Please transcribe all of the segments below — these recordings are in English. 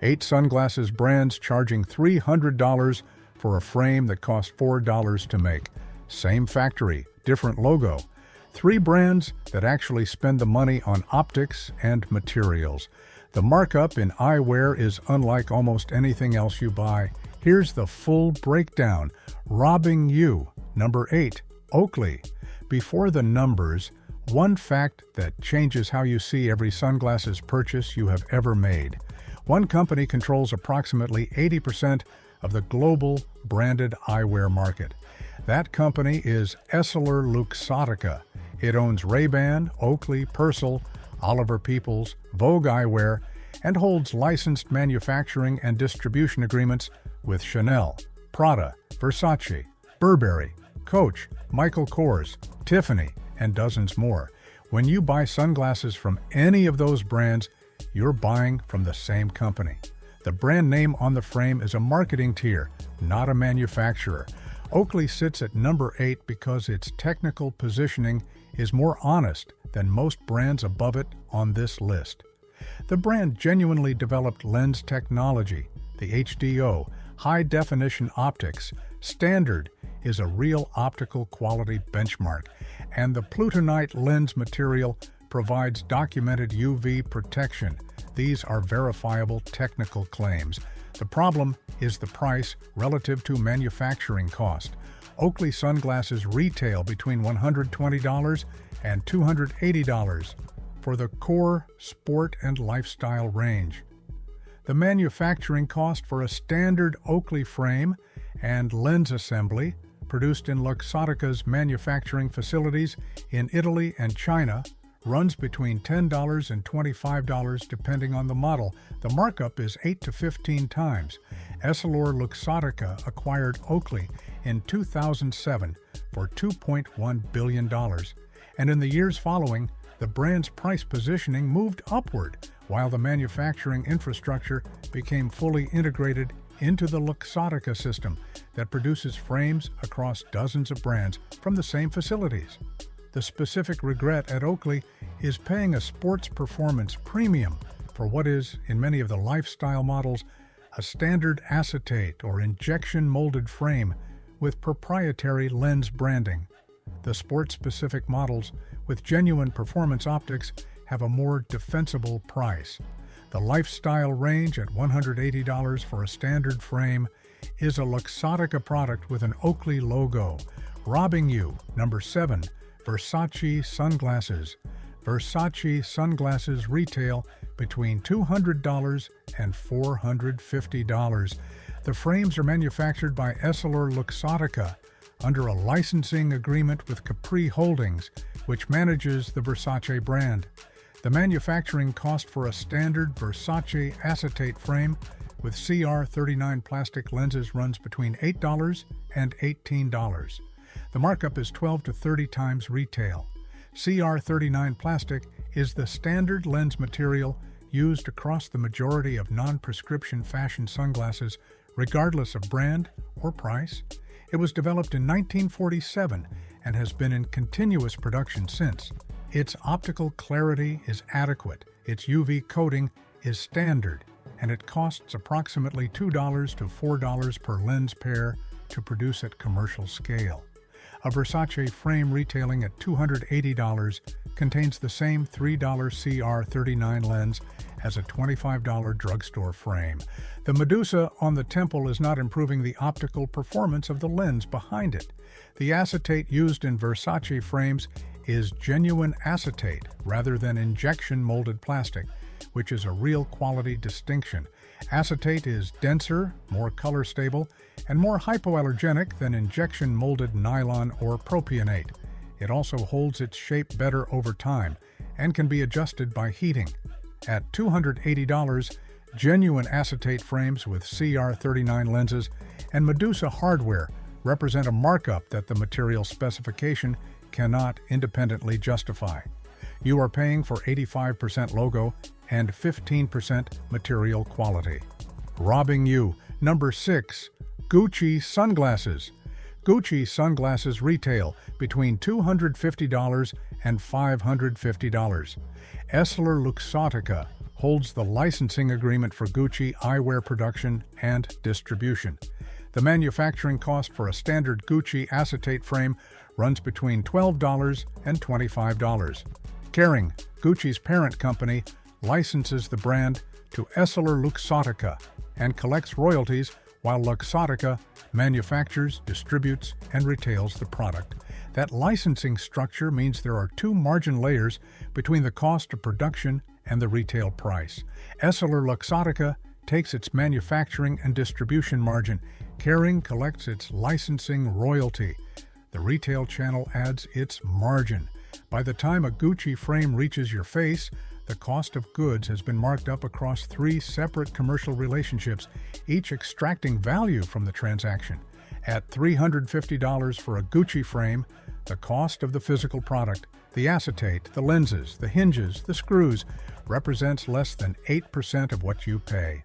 8 sunglasses brands charging $300 for a frame that cost $4 to make. Same factory, different logo. 3 brands that actually spend the money on optics and materials. The markup in eyewear is unlike almost anything else you buy. Here's the full breakdown. Robbing you. Number 8. Oakley. Before the numbers, one fact that changes how you see every sunglasses purchase you have ever made. One company controls approximately 80% of the global branded eyewear market. That company is EssilorLuxottica. It owns Ray-Ban, Oakley, Purcell, Oliver Peoples, Vogue Eyewear, and holds licensed manufacturing and distribution agreements with Chanel, Prada, Versace, Burberry, Coach, Michael Kors, Tiffany, and dozens more. When you buy sunglasses from any of those brands, you're buying from the same company. The brand name on the frame is a marketing tier, not a manufacturer. Oakley sits at number 8 because its technical positioning is more honest than most brands above it on this list. The brand genuinely developed lens technology, the HDO, high-definition optics. Standard is a real optical quality benchmark, and the Plutonite lens material provides documented UV protection. These are verifiable technical claims. The problem is the price relative to manufacturing cost. Oakley sunglasses retail between $120 and $280 for the core sport and lifestyle range. The manufacturing cost for a standard Oakley frame and lens assembly produced in Luxottica's manufacturing facilities in Italy and China runs between $10 and $25 depending on the model. The markup is 8 to 15 times. EssilorLuxottica acquired Oakley in 2007 for $2.1 billion, and in the years following, the brand's price positioning moved upward while the manufacturing infrastructure became fully integrated into the Luxottica system that produces frames across dozens of brands from the same facilities. The specific regret at Oakley is paying a sports performance premium for what is, in many of the lifestyle models, a standard acetate or injection molded frame with proprietary lens branding. The sports-specific models with genuine performance optics have a more defensible price. The lifestyle range at $180 for a standard frame is a Luxottica product with an Oakley logo. Robbing you. Number 7. Versace sunglasses. Versace sunglasses retail between $200 and $450. The frames are manufactured by EssilorLuxottica under a licensing agreement with Capri Holdings, which manages the Versace brand. The manufacturing cost for a standard Versace acetate frame with CR39 plastic lenses runs between $8 and $18. The markup is 12 to 30 times retail. CR39 plastic is the standard lens material used across the majority of non-prescription fashion sunglasses, regardless of brand or price. It was developed in 1947 and has been in continuous production since. Its optical clarity is adequate, its UV coating is standard, and it costs approximately $2 to $4 per lens pair to produce at commercial scale. A Versace frame retailing at $280 contains the same $3 CR39 lens as a $25 drugstore frame. The Medusa on the temple is not improving the optical performance of the lens behind it. The acetate used in Versace frames is genuine acetate rather than injection molded plastic, which is a real quality distinction. Acetate is denser, more color stable, and more hypoallergenic than injection molded nylon or propionate. It also holds its shape better over time and can be adjusted by heating. At $280, genuine acetate frames with CR39 lenses and Medusa hardware represent a markup that the material specification cannot independently justify. You are paying for 85% logo and 15% material quality. Robbing you. Number 6. Gucci sunglasses. Gucci sunglasses retail between $250 and $550. EssilorLuxottica holds the licensing agreement for Gucci eyewear production and distribution. The manufacturing cost for a standard Gucci acetate frame runs between $12 and $25. Kering, Gucci's parent company, licenses the brand to EssilorLuxottica and collects royalties, while Luxottica manufactures, distributes, and retails the product. That licensing structure means there are two margin layers between the cost of production and the retail price. EssilorLuxottica takes its manufacturing and distribution margin. Kering collects its licensing royalty. The retail channel adds its margin. By the time a Gucci frame reaches your face, the cost of goods has been marked up across three separate commercial relationships, each extracting value from the transaction. At $350 for a Gucci frame, the cost of the physical product, the acetate, the lenses, the hinges, the screws, represents less than 8% of what you pay.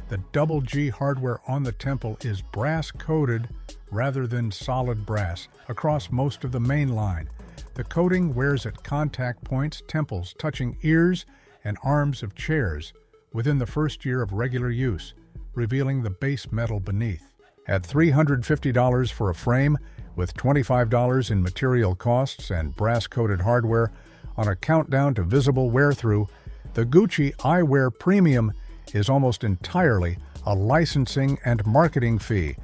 The double G hardware on the temple is brass-coated rather than solid brass across most of the main line. The coating wears at contact points, temples touching ears and arms of chairs within the first year of regular use, revealing the base metal beneath. At $350 for a frame, with $25 in material costs and brass-coated hardware, on a countdown to visible wear-through, the Gucci eyewear premium is almost entirely a licensing and marketing fee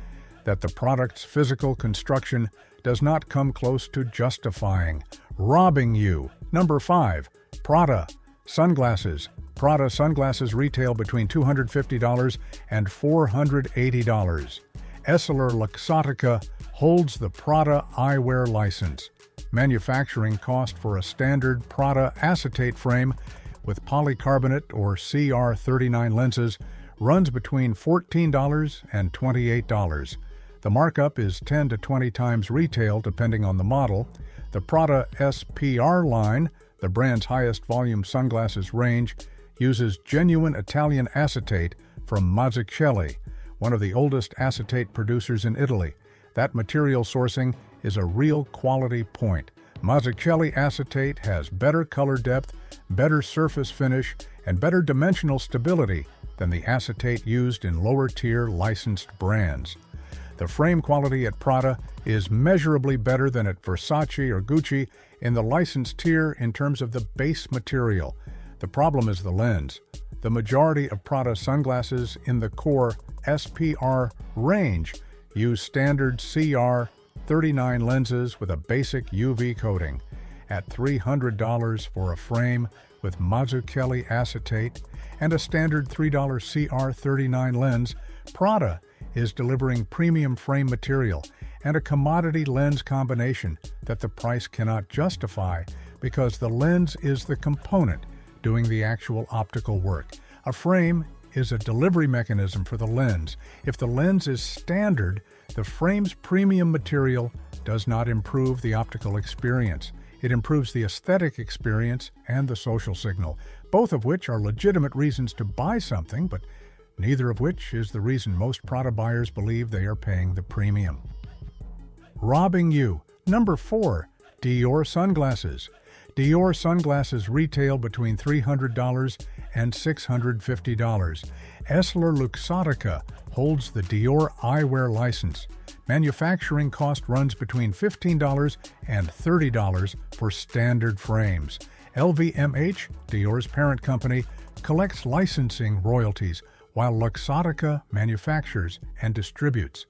that the product's physical construction does not come close to justifying, robbing you. Number 5. Prada sunglasses. Prada sunglasses retail between $250 and $480. EssilorLuxottica holds the Prada eyewear license. Manufacturing cost for a standard Prada acetate frame with polycarbonate or CR39 lenses runs between $14 and $28. The markup is 10 to 20 times retail depending on the model. The Prada SPR line, the brand's highest volume sunglasses range, uses genuine Italian acetate from Mazzucchelli, one of the oldest acetate producers in Italy. That material sourcing is a real quality point. Mazzucchelli acetate has better color depth, better surface finish, and better dimensional stability than the acetate used in lower-tier licensed brands. The frame quality at Prada is measurably better than at Versace or Gucci in the licensed tier in terms of the base material. The problem is the lens. The majority of Prada sunglasses in the core SPR range use standard CR39 lenses with a basic UV coating. At $300 for a frame with Mazzucchelli acetate and a standard $3 CR39 lens, Prada is delivering premium frame material and a commodity lens combination that the price cannot justify because the lens is the component doing the actual optical work. A frame is a delivery mechanism for the lens. If the lens is standard, the frame's premium material does not improve the optical experience. It improves the aesthetic experience and the social signal, both of which are legitimate reasons to buy something, but neither of which is the reason most Prada buyers believe they are paying the premium. Robbing you. Number 4. Dior sunglasses. Dior sunglasses retail between $300 and $650. EssilorLuxottica holds the Dior eyewear license. Manufacturing cost runs between $15 and $30 for standard frames. LVMH, Dior's parent company, collects licensing royalties, while Luxottica manufactures and distributes.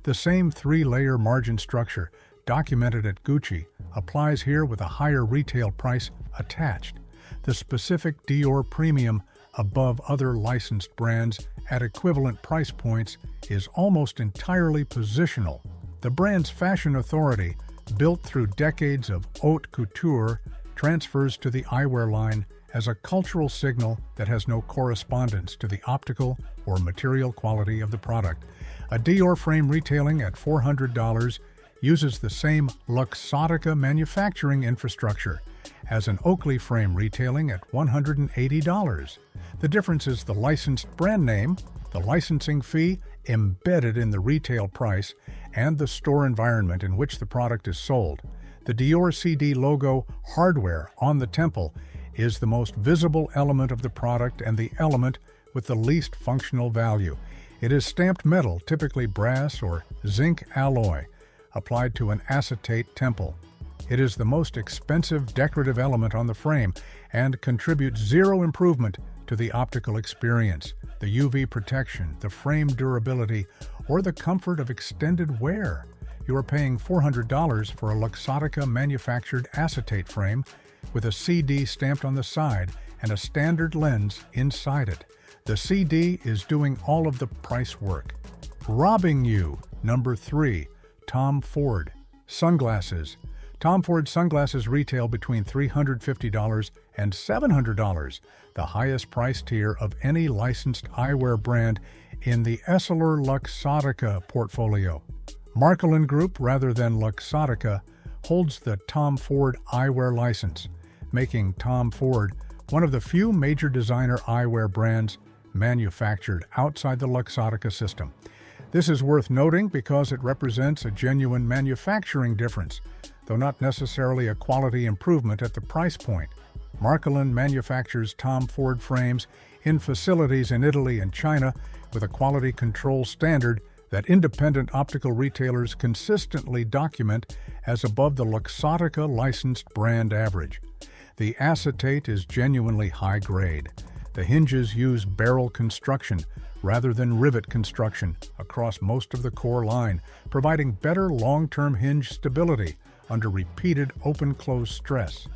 The same three-layer margin structure documented at Gucci applies here with a higher retail price attached. The specific Dior premium above other licensed brands at equivalent price points is almost entirely positional. The brand's fashion authority, built through decades of haute couture, transfers to the eyewear line as a cultural signal that has no correspondence to the optical or material quality of the product. A Dior frame retailing at $400 uses the same Luxottica manufacturing infrastructure as an Oakley frame retailing at $180. The difference is the licensed brand name, the licensing fee embedded in the retail price, and the store environment in which the product is sold. The Dior CD logo hardware on the temple is the most visible element of the product and the element with the least functional value. It is stamped metal, typically brass or zinc alloy, applied to an acetate temple. It is the most expensive decorative element on the frame and contributes zero improvement to the optical experience, the UV protection, the frame durability, or the comfort of extended wear. You are paying $400 for a Luxottica manufactured acetate frame with a CD stamped on the side and a standard lens inside it. The CD is doing all of the price work. Robbing you. Number 3. Tom Ford sunglasses. Tom Ford sunglasses retail between $350 and $700, the highest price tier of any licensed eyewear brand in the Essilor-Luxottica portfolio. Marcolin Group, rather than Luxottica, holds the Tom Ford eyewear license, making Tom Ford one of the few major designer eyewear brands manufactured outside the Luxottica system. This is worth noting because it represents a genuine manufacturing difference, though not necessarily a quality improvement at the price point. Marcolin manufactures Tom Ford frames in facilities in Italy and China with a quality control standard that independent optical retailers consistently document as above the Luxottica licensed brand average. The acetate is genuinely high grade. The hinges use barrel construction rather than rivet construction across most of the core line, providing better long-term hinge stability under repeated open-close stress.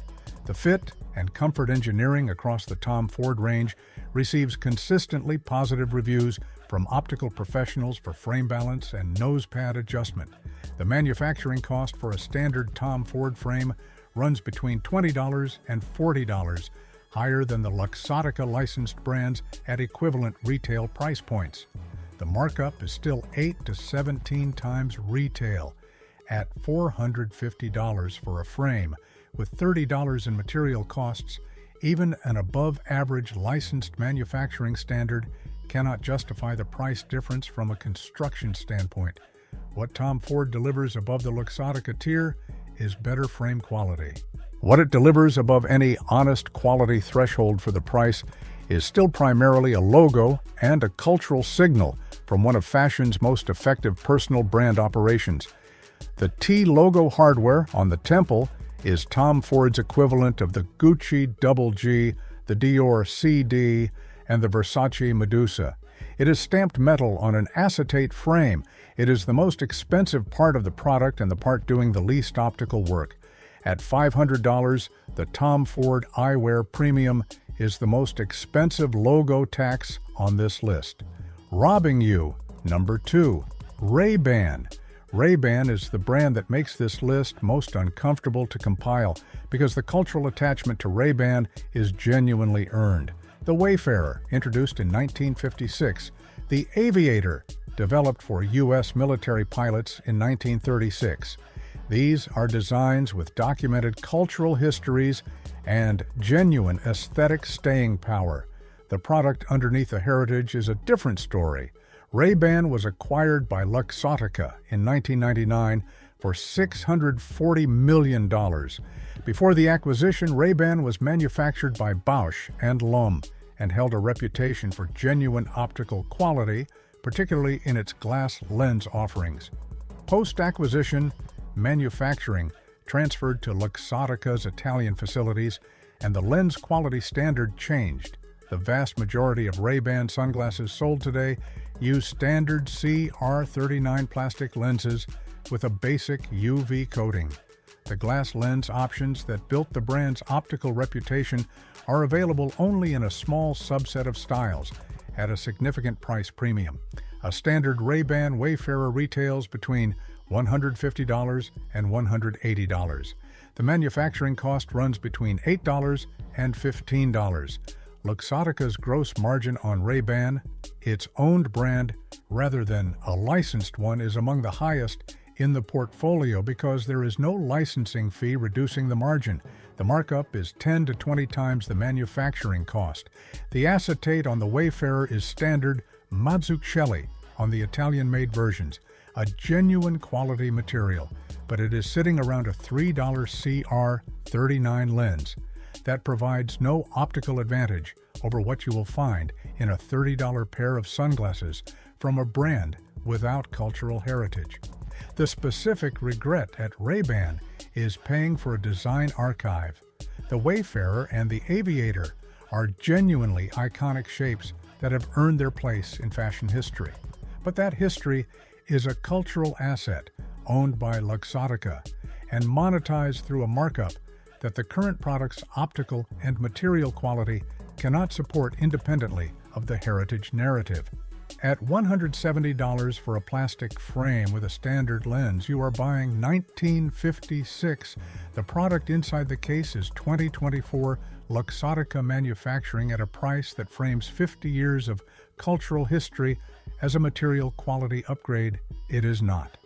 The fit and comfort engineering across the Tom Ford range receives consistently positive reviews from optical professionals for frame balance and nose pad adjustment. The manufacturing cost for a standard Tom Ford frame runs between $20 and $40, higher than the Luxottica licensed brands at equivalent retail price points. The markup is still 8 to 17 times retail at $450 for a frame. With $30 in material costs, even an above-average licensed manufacturing standard cannot justify the price difference from a construction standpoint. What Tom Ford delivers above the Luxottica tier is better frame quality. What it delivers above any honest quality threshold for the price is still primarily a logo and a cultural signal from one of fashion's most effective personal brand operations. The T logo hardware on the temple is Tom Ford's equivalent of the Gucci Double G, the Dior CD, and the Versace Medusa. It is stamped metal on an acetate frame. It is the most expensive part of the product and the part doing the least optical work. At $500, the Tom Ford Eyewear Premium is the most expensive logo tax on this list. Robbing you. Number 2. Ray-Ban. Ray-Ban is the brand that makes this list most uncomfortable to compile because the cultural attachment to Ray-Ban is genuinely earned. The Wayfarer, introduced in 1956. The Aviator, developed for U.S. military pilots in 1936. These are designs with documented cultural histories and genuine aesthetic staying power. The product underneath the heritage is a different story. Ray-Ban was acquired by Luxottica in 1999 for $640 million. Before the acquisition, Ray-Ban was manufactured by Bausch and Lomb and held a reputation for genuine optical quality, particularly in its glass lens offerings. Post-acquisition, manufacturing transferred to Luxottica's Italian facilities, and the lens quality standard changed. The vast majority of Ray-Ban sunglasses sold today use standard CR39 plastic lenses with a basic UV coating. The glass lens options that built the brand's optical reputation are available only in a small subset of styles at a significant price premium. A standard Ray-Ban Wayfarer retails between $150 and $180. The manufacturing cost runs between $8 and $15. Luxottica's gross margin on Ray-Ban, its owned brand rather than a licensed one, is among the highest in the portfolio because there is no licensing fee reducing the margin. The markup is 10 to 20 times the manufacturing cost. The acetate on the Wayfarer is standard Mazzucchelli on the Italian-made versions, a genuine quality material, but it is sitting around a $3 CR39 lens. that provides no optical advantage over what you will find in a $30 pair of sunglasses from a brand without cultural heritage. The specific regret at Ray-Ban is paying for a design archive. The Wayfarer and the Aviator are genuinely iconic shapes that have earned their place in fashion history. But that history is a cultural asset owned by Luxottica and monetized through a markup that the current product's optical and material quality cannot support independently of the heritage narrative. At $170 for a plastic frame with a standard lens, you are buying 1956. The product inside the case is 2024 Luxottica manufacturing at a price that frames 50 years of cultural history as a material quality upgrade. It is not.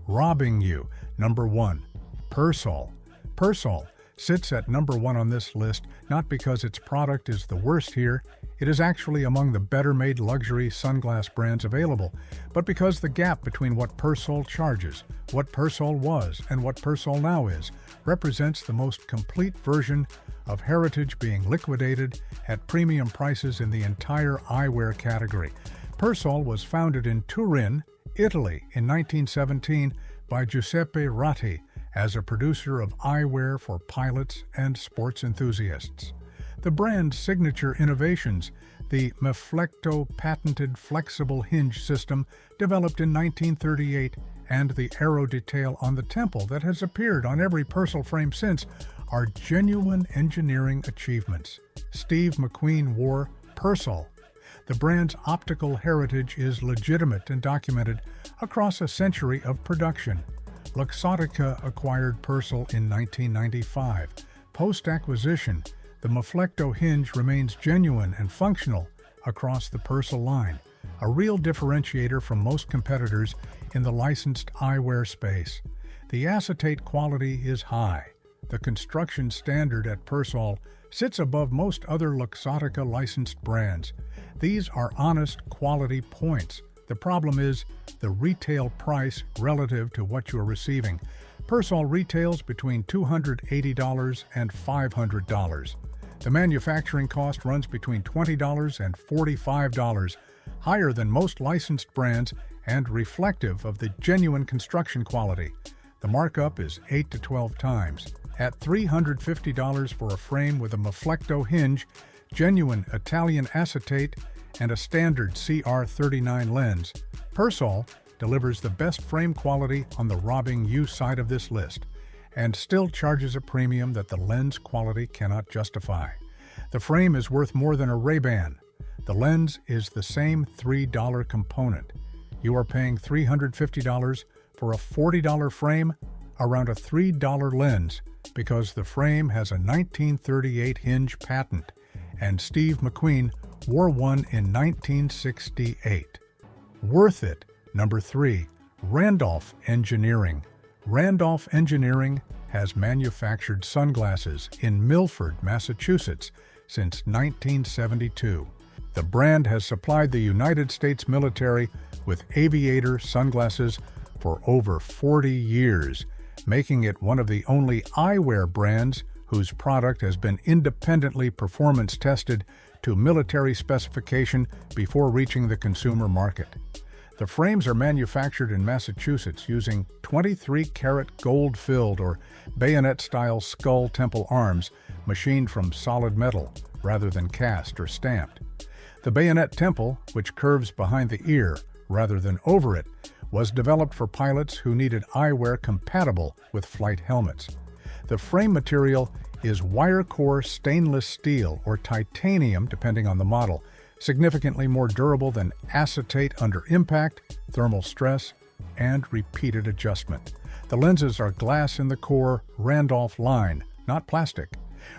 Robbing you. Number 1. Persol. Persol sits at number 1 on this list not because its product is the worst here. It is actually among the better-made luxury sunglass brands available, but because the gap between what Persol charges, what Persol was, and what Persol now is, represents the most complete version of heritage being liquidated at premium prices in the entire eyewear category. Persol was founded in Turin, Italy in 1917 by Giuseppe Ratti as a producer of eyewear for pilots and sports enthusiasts. The brand's signature innovations, the Meflecto patented flexible hinge system developed in 1938 and the arrow detail on the temple that has appeared on every Persol frame since, are genuine engineering achievements. Steve McQueen wore Persol. The brand's optical heritage is legitimate and documented across a century of production. Luxottica acquired Persol in 1995. Post-acquisition, the Meflecto hinge remains genuine and functional across the Persol line, a real differentiator from most competitors in the licensed eyewear space. The acetate quality is high. The construction standard at Persol sits above most other Luxottica licensed brands. These are honest quality points. The problem is the retail price relative to what you are receiving. Persol retails between $280 and $500. The manufacturing cost runs between $20 and $45, higher than most licensed brands and reflective of the genuine construction quality. The markup is 8 to 12 times. At $350 for a frame with a Meflecto hinge, genuine Italian acetate, and a standard CR39 lens, Persol delivers the best frame quality on the robbing you side of this list, and still charges a premium that the lens quality cannot justify. The frame is worth more than a Ray-Ban. The lens is the same $3 component. You are paying $350 for a $40 frame around a $3 lens because the frame has a 1938 hinge patent, and Steve McQueen wore one in 1968. Worth it. Number 3. Randolph Engineering. Randolph Engineering has manufactured sunglasses in Milford, Massachusetts since 1972. The brand has supplied the United States military with aviator sunglasses for over 40 years, making it one of the only eyewear brands whose product has been independently performance tested to military specification before reaching the consumer market. The frames are manufactured in Massachusetts using 23-karat gold-filled or bayonet-style skull temple arms machined from solid metal rather than cast or stamped. The bayonet temple, which curves behind the ear rather than over it, was developed for pilots who needed eyewear compatible with flight helmets. The frame material is wire-core stainless steel or titanium, depending on the model, significantly more durable than acetate under impact, thermal stress, and repeated adjustment. The lenses are glass in the core Randolph line, not plastic.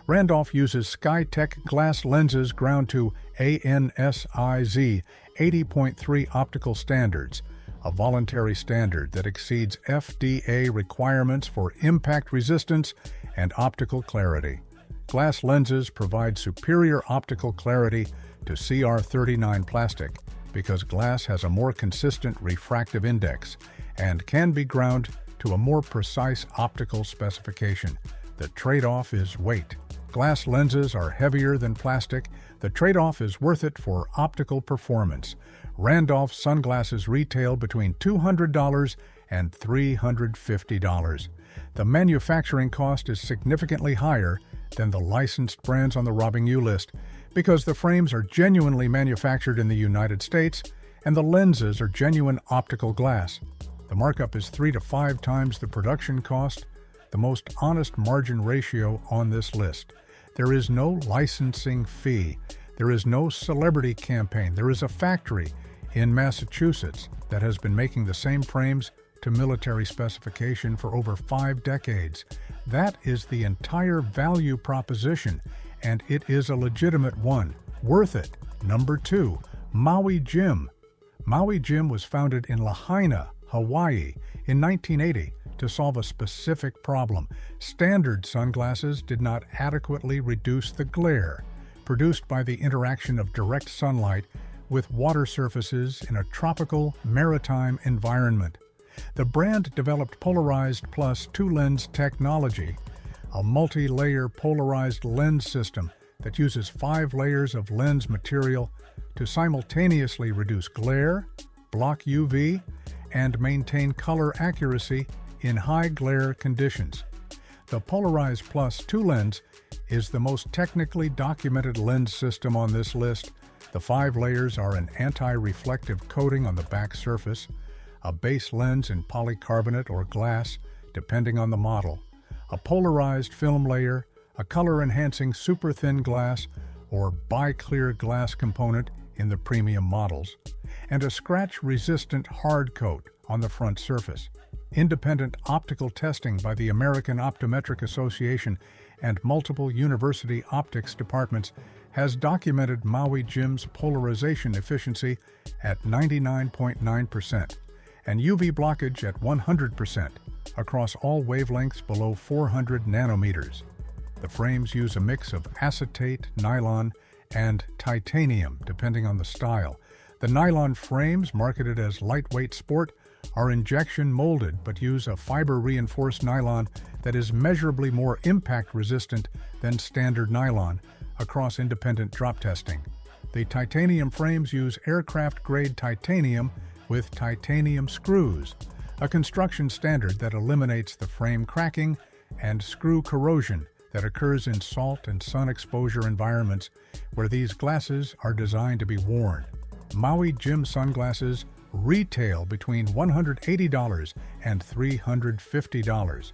Randolph uses SkyTech glass lenses ground to ANSIZ 80.3 optical standards, a voluntary standard that exceeds FDA requirements for impact resistance and optical clarity. Glass lenses provide superior optical clarity to CR39 plastic because glass has a more consistent refractive index and can be ground to a more precise optical specification. The trade-off is weight. Glass lenses are heavier than plastic. The trade-off is worth it for optical performance. Randolph sunglasses retail between $200 and $350. The manufacturing cost is significantly higher than the licensed brands on the Robbing You list because the frames are genuinely manufactured in the United States and the lenses are genuine optical glass. The markup is 3 to 5 times the production cost, the most honest margin ratio on this list. There is no licensing fee. There is no celebrity campaign. There is a factory in Massachusetts that has been making the same frames to military specification for over 5 decades. That is the entire value proposition, and it is a legitimate one. Worth it. Number 2, Maui Jim. Maui Jim was founded in Lahaina, Hawaii, in 1980 to solve a specific problem. Standard sunglasses did not adequately reduce the glare produced by the interaction of direct sunlight with water surfaces in a tropical maritime environment. The brand developed polarized plus 2-lens technology, a multi-layer polarized lens system that uses 5 layers of lens material to simultaneously reduce glare, block UV, and maintain color accuracy in high glare conditions. The Polarized Plus 2 lens is the most technically documented lens system on this list. The 5 layers are an anti-reflective coating on the back surface, a base lens in polycarbonate or glass, depending on the model, a polarized film layer, a color-enhancing super-thin glass or bi-clear glass component in the premium models, and a scratch-resistant hard coat on the front surface. Independent optical testing by the American Optometric Association and multiple university optics departments has documented Maui Jim's polarization efficiency at 99.9% and UV blockage at 100% across all wavelengths below 400 nanometers. The frames use a mix of acetate, nylon, and titanium, depending on the style. The nylon frames, marketed as lightweight sport, are injection molded but use a fiber-reinforced nylon that is measurably more impact-resistant than standard nylon across independent drop testing. The titanium frames use aircraft-grade titanium with titanium screws, a construction standard that eliminates the frame cracking and screw corrosion that occurs in salt and sun exposure environments where these glasses are designed to be worn. Maui Jim sunglasses retail between $180 and $350.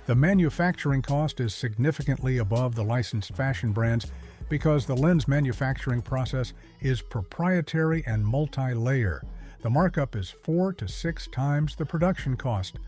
The manufacturing cost is significantly above the licensed fashion brands because the lens manufacturing process is proprietary and multi-layer. The markup is 4 to 6 times the production cost,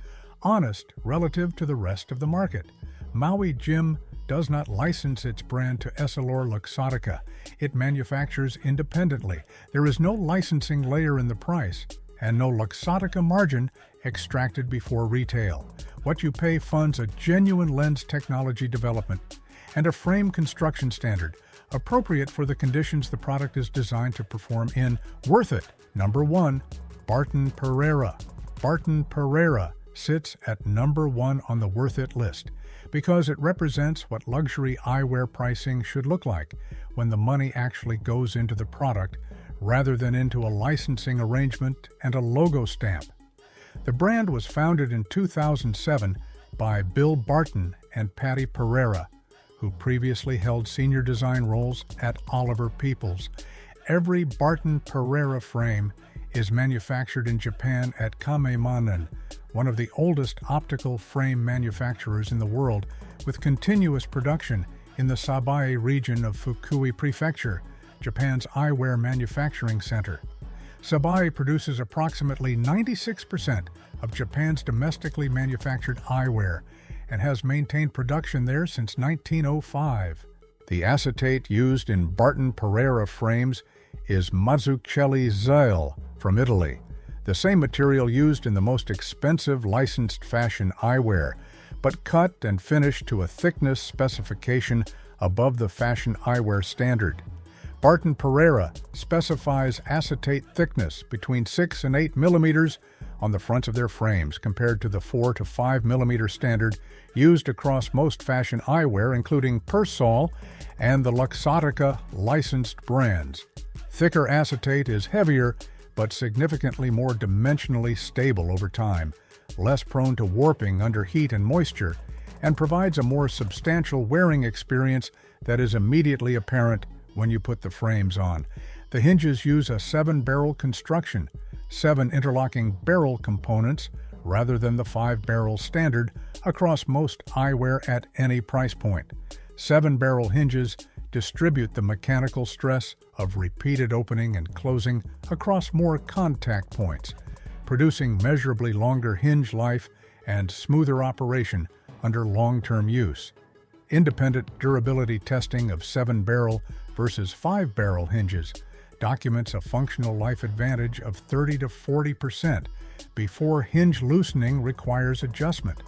honest relative to the rest of the market. Maui Jim does not license its brand to EssilorLuxottica. It manufactures independently. There is no licensing layer in the price and no Luxottica margin extracted before retail. What you pay funds a genuine lens technology development and a frame construction standard appropriate for the conditions the product is designed to perform in. Worth it. Number 1, Barton Pereira. Barton Pereira sits at number 1 on the Worth It list because it represents what luxury eyewear pricing should look like when the money actually goes into the product rather than into a licensing arrangement and a logo stamp. The brand was founded in 2007 by Bill Barton and Patty Pereira, who previously held senior design roles at Oliver Peoples. Every Barton Pereira frame is manufactured in Japan at Kamemanen, one of the oldest optical frame manufacturers in the world, with continuous production in the Sabae region of Fukui Prefecture, Japan's eyewear manufacturing center. Sabae produces approximately 96% of Japan's domestically manufactured eyewear and has maintained production there since 1905. The acetate used in Barton Pereira frames is Mazzucchelli Zeil from Italy, the same material used in the most expensive licensed fashion eyewear, but cut and finished to a thickness specification above the fashion eyewear standard. Barton Pereira specifies acetate thickness between 6 and 8 millimeters on the fronts of their frames compared to the 4 to 5 millimeter standard used across most fashion eyewear, including Persol and the Luxottica licensed brands. Thicker acetate is heavier but significantly more dimensionally stable over time, less prone to warping under heat and moisture, and provides a more substantial wearing experience that is immediately apparent when you put the frames on. The hinges use a 7-barrel construction, 7 interlocking barrel components rather than the 5-barrel standard across most eyewear at any price point. 7-barrel hinges distribute the mechanical stress of repeated opening and closing across more contact points, producing measurably longer hinge life and smoother operation under long-term use. Independent durability testing of 7-barrel versus 5-barrel hinges documents a functional life advantage of 30 to 40% before hinge loosening requires adjustment.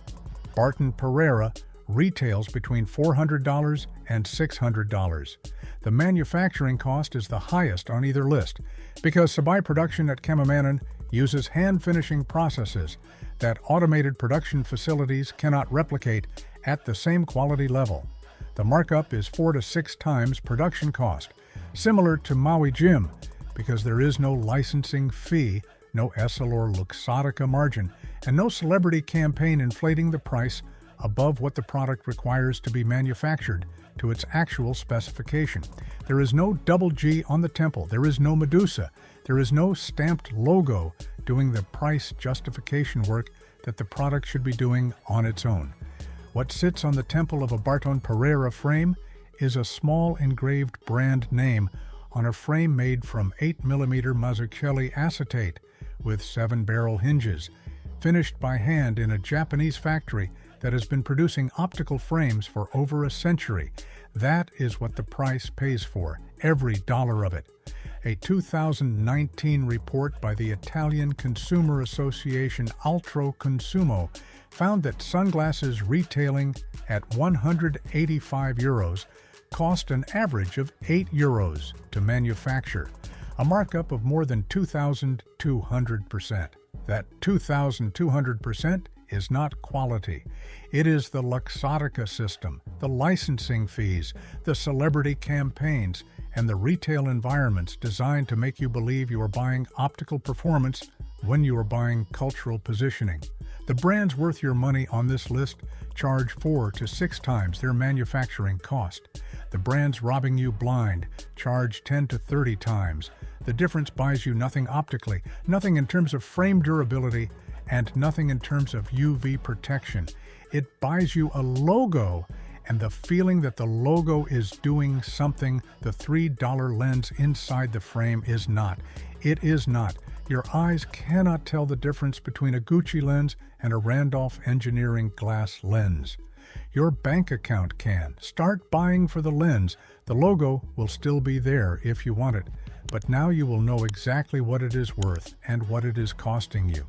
Barton Pereira retails between $400 and $600. The manufacturing cost is the highest on either list because Sabai production at Kemamanan uses hand-finishing processes that automated production facilities cannot replicate at the same quality level. The markup is 4 to 6 times production cost, similar to Maui Jim, because there is no licensing fee, no Essel or Luxottica margin, and no celebrity campaign inflating the price above what the product requires to be manufactured to its actual specification. There is no double G on the temple, there is no Medusa, there is no stamped logo doing the price justification work that the product should be doing on its own. What sits on the temple of a Barton Pereira frame is a small engraved brand name on a frame made from 8mm Mazzucchelli acetate with 7-barrel hinges, finished by hand in a Japanese factory that has been producing optical frames for over a century. That is what the price pays for, every dollar of it. A 2019 report by the Italian consumer association Altro Consumo found that sunglasses retailing at €185 cost an average of €8 to manufacture, a markup of more than 2,200%. That 2,200% is not quality. It is the Luxottica system, the licensing fees, the celebrity campaigns, and the retail environments designed to make you believe you are buying optical performance when you are buying cultural positioning. The brands worth your money on this list charge 4 to 6 times their manufacturing cost. The brands robbing you blind charge 10 to 30 times. The difference buys you nothing optically, nothing in terms of frame durability, and nothing in terms of UV protection. It buys you a logo and the feeling that the logo is doing something the $3 lens inside the frame is not. It is not. Your eyes cannot tell the difference between a Gucci lens and a Randolph Engineering glass lens. Your bank account can. Start buying for the lens. The logo will still be there if you want it, but now you will know exactly what it is worth and what it is costing you.